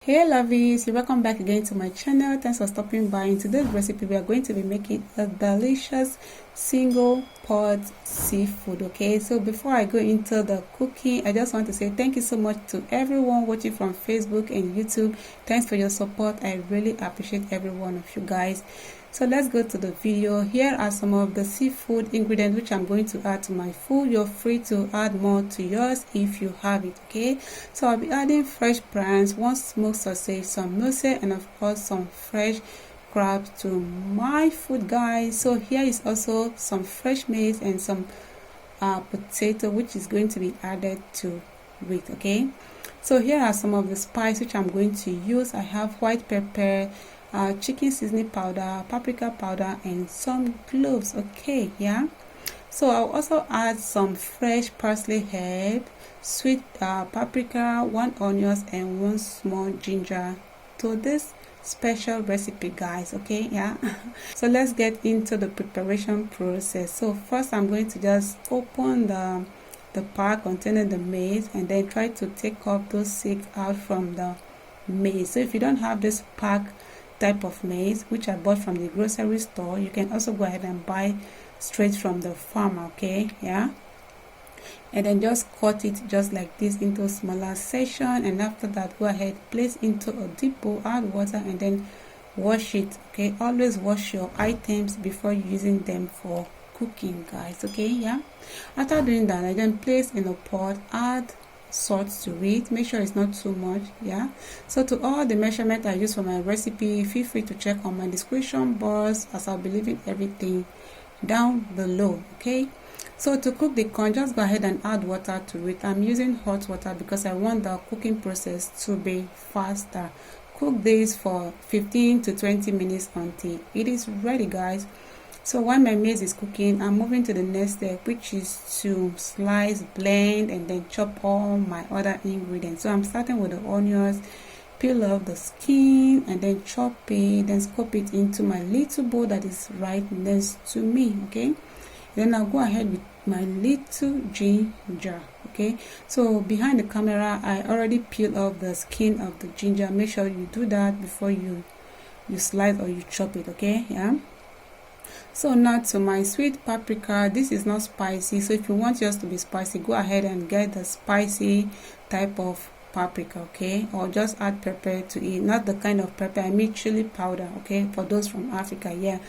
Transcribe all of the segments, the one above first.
Hey lovies, welcome back again to my channel. Thanks for stopping by. In today's recipe we are going to be making a delicious single pot seafood. Okay, so before I go into the cooking, I just want to say thank you so much to everyone watching from Facebook and YouTube. Thanks for your support. I really appreciate every one of you guys. So let's go to the video. Here are some of the seafood ingredients which I'm going to add to my food. You're free to add more to yours if you have it. Okay, so I'll be adding fresh prawns, one smoked sausage, some mussels, and of course some fresh crabs to my food, guys. So here is also some fresh maize and some potato which is going to be added to it. Okay, so here are some of the spices which I'm going to use. I have white pepper, chicken seasoning powder, paprika powder, and some cloves. Okay, yeah, so I'll also add some fresh parsley herb, sweet paprika, 1 onion, and 1 small ginger to this special recipe, guys. Okay, yeah. So let's get into the preparation process. So first I'm going to just open the pack containing the maize and then try to take off those seeds out from the maize. So if you don't have this pack type of maize which I bought from the grocery store, you can also go ahead and buy straight from the farmer. Okay, yeah, and then just cut it just like this into smaller section, and after that go ahead, place into a deep bowl, add water, and then wash it. Okay, always wash your items before using them for cooking, guys. Okay, yeah, after doing that, I then place in a pot, add salt to it, make sure it's not too much. Yeah, so to all the measurement I use for my recipe, feel free to check on my description box as I'll be leaving everything down below. Okay, so to cook the corn, just go ahead and add water to it. I'm using hot water because I want the cooking process to be faster. Cook this for 15 to 20 minutes until it is ready, guys. So while my maize is cooking, I'm moving to the next step, which is to slice, blend, and then chop all my other ingredients. So I'm starting with the onions, peel off the skin, and then chop it, then scoop it into my little bowl that is right next to me. Okay, then I'll go ahead with my little ginger. Okay, so behind the camera I already peeled off the skin of the ginger. Make sure you do that before you slice or you chop it. Okay, yeah. So now to my sweet paprika. This is not spicy, so if you want yours to be spicy, go ahead and get the spicy type of paprika. Okay, or just add pepper to it, not the kind of pepper I mean chili powder. Okay, for those from Africa. Yeah,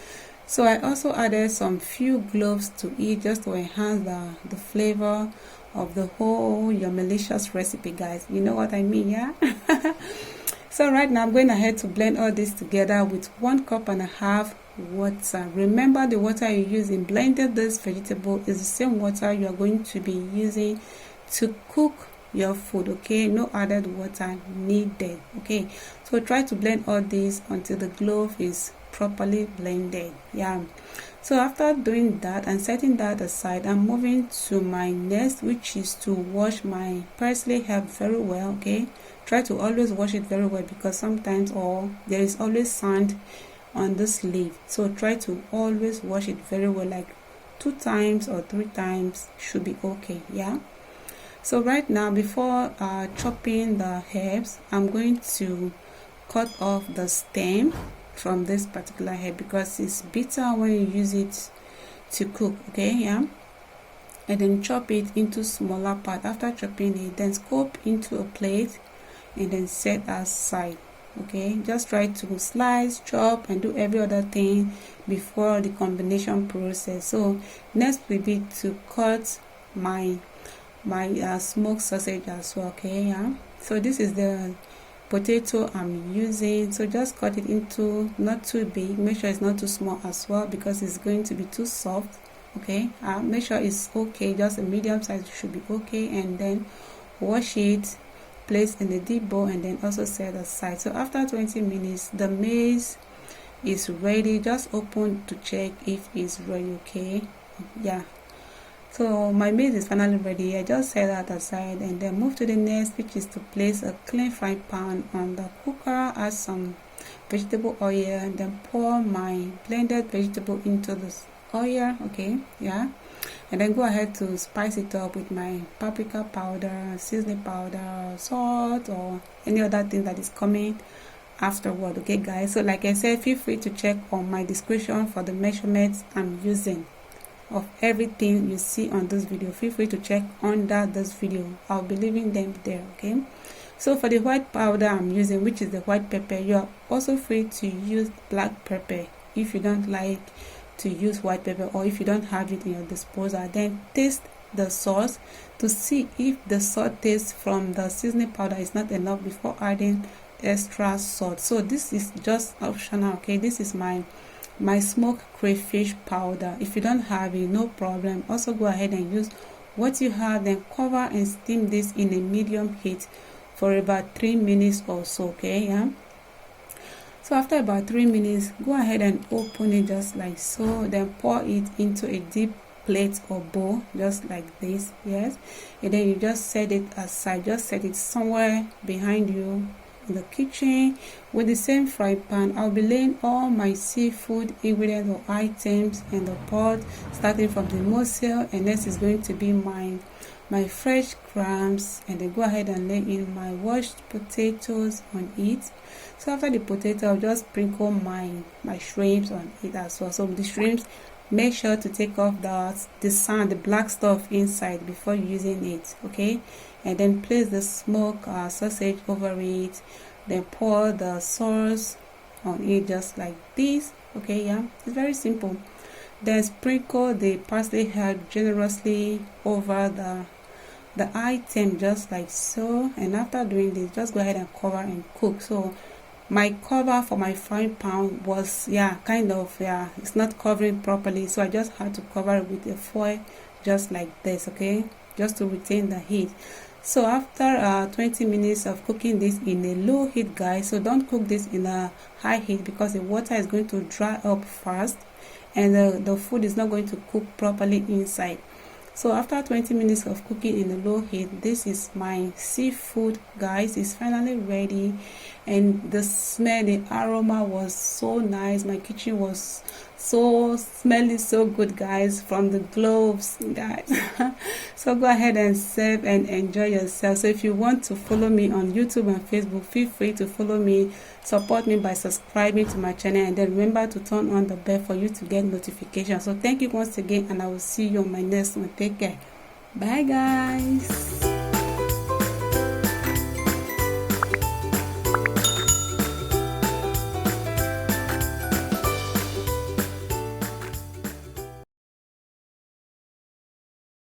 so I also added some few cloves to it just to enhance the flavor of the whole your malicious recipe, guys. You know what I mean, yeah. So right now I'm going ahead to blend all this together with 1.5 cups water. Remember, the water you use in blending this vegetable is the same water you are going to be using to cook your food. Okay, no added water needed. Okay, so try to blend all this until the clove is properly blended. Yeah, so after doing that and setting that aside, I'm moving to my next, which is to wash my parsley herb very well. Okay, try to always wash it very well because sometimes there is always sand on this leaf, so try to always wash it very well, like 2 times or 3 times should be okay. Yeah, so right now before chopping the herbs, I'm going to cut off the stem from this particular herb because it's bitter when you use it to cook. Okay, yeah, and then chop it into smaller part. After chopping it, then scoop into a plate and then set aside. Okay, just try to slice, chop, and do every other thing before the combination process. So next will be to cut my smoked sausage as well. Okay, yeah, so this is the potato I'm using, so just cut it into not too big, make sure it's not too small as well because it's going to be too soft. Okay, make sure it's okay, just a medium size should be okay, and then wash it, place in the deep bowl, and then also set aside. So after 20 minutes the maize is ready. Just open to check if it's ready. Okay, yeah, so my maize is finally ready. I just set that aside and then move to the next, which is to place a clean frying pan on the cooker, add some vegetable oil, and then pour my blended vegetable into this oil. Okay, yeah, and then go ahead to spice it up with my paprika powder, seasoning powder, salt, or any other thing that is coming afterward. Okay guys, so like I said, feel free to check on my description for the measurements I'm using of everything you see on this video. Feel free to check under this video, I'll be leaving them there. Okay, so for the white powder I'm using, which is the white pepper, you are also free to use black pepper if you don't like to use white pepper, or if you don't have it in your disposal. Then taste the sauce to see if the salt taste from the seasoning powder is not enough before adding extra salt. So this is just optional. Okay, this is my smoked crayfish powder. If you don't have it, no problem, also go ahead and use what you have. Then cover and steam this in a medium heat for about 3 minutes or so. Okay, yeah, so after about 3 minutes, go ahead and open it just like so. Then pour it into a deep plate or bowl just like this. Yes, and then you just set it aside. Just set it somewhere behind you in the kitchen. With the same fry pan, I'll be laying all my seafood ingredients or items in the pot, starting from the mussel, and next is going to be my fresh clams, and then go ahead and lay in my washed potatoes on it. So after the potato, I'll just sprinkle my shrimps on it as well. So with the shrimps, make sure to take off the black stuff inside before using it. Okay, and then place the smoked sausage over it. Then pour the sauce on it just like this. Okay, yeah, it's very simple. Then sprinkle the parsley herb generously over the item just like so. And after doing this, just go ahead and cover and cook. So my cover for my frying pan was it's not covering properly, so I just had to cover it with a foil just like this. Okay, just to retain the heat. So after 20 minutes of cooking this in a low heat, guys, so don't cook this in a high heat because the water is going to dry up fast and the food is not going to cook properly inside. So after 20 minutes of cooking in a low heat, this is my seafood, guys. It's finally ready, and the smell, the aroma was so nice. My kitchen was so smelling so good, guys, from the gloves, guys. So go ahead and serve and enjoy yourself. So if you want to follow me on YouTube and Facebook, feel free to follow me. Support me by subscribing to my channel, and then remember to turn on the bell for you to get notifications. So thank you once again, and I will see you on my next one. Take care. Bye guys.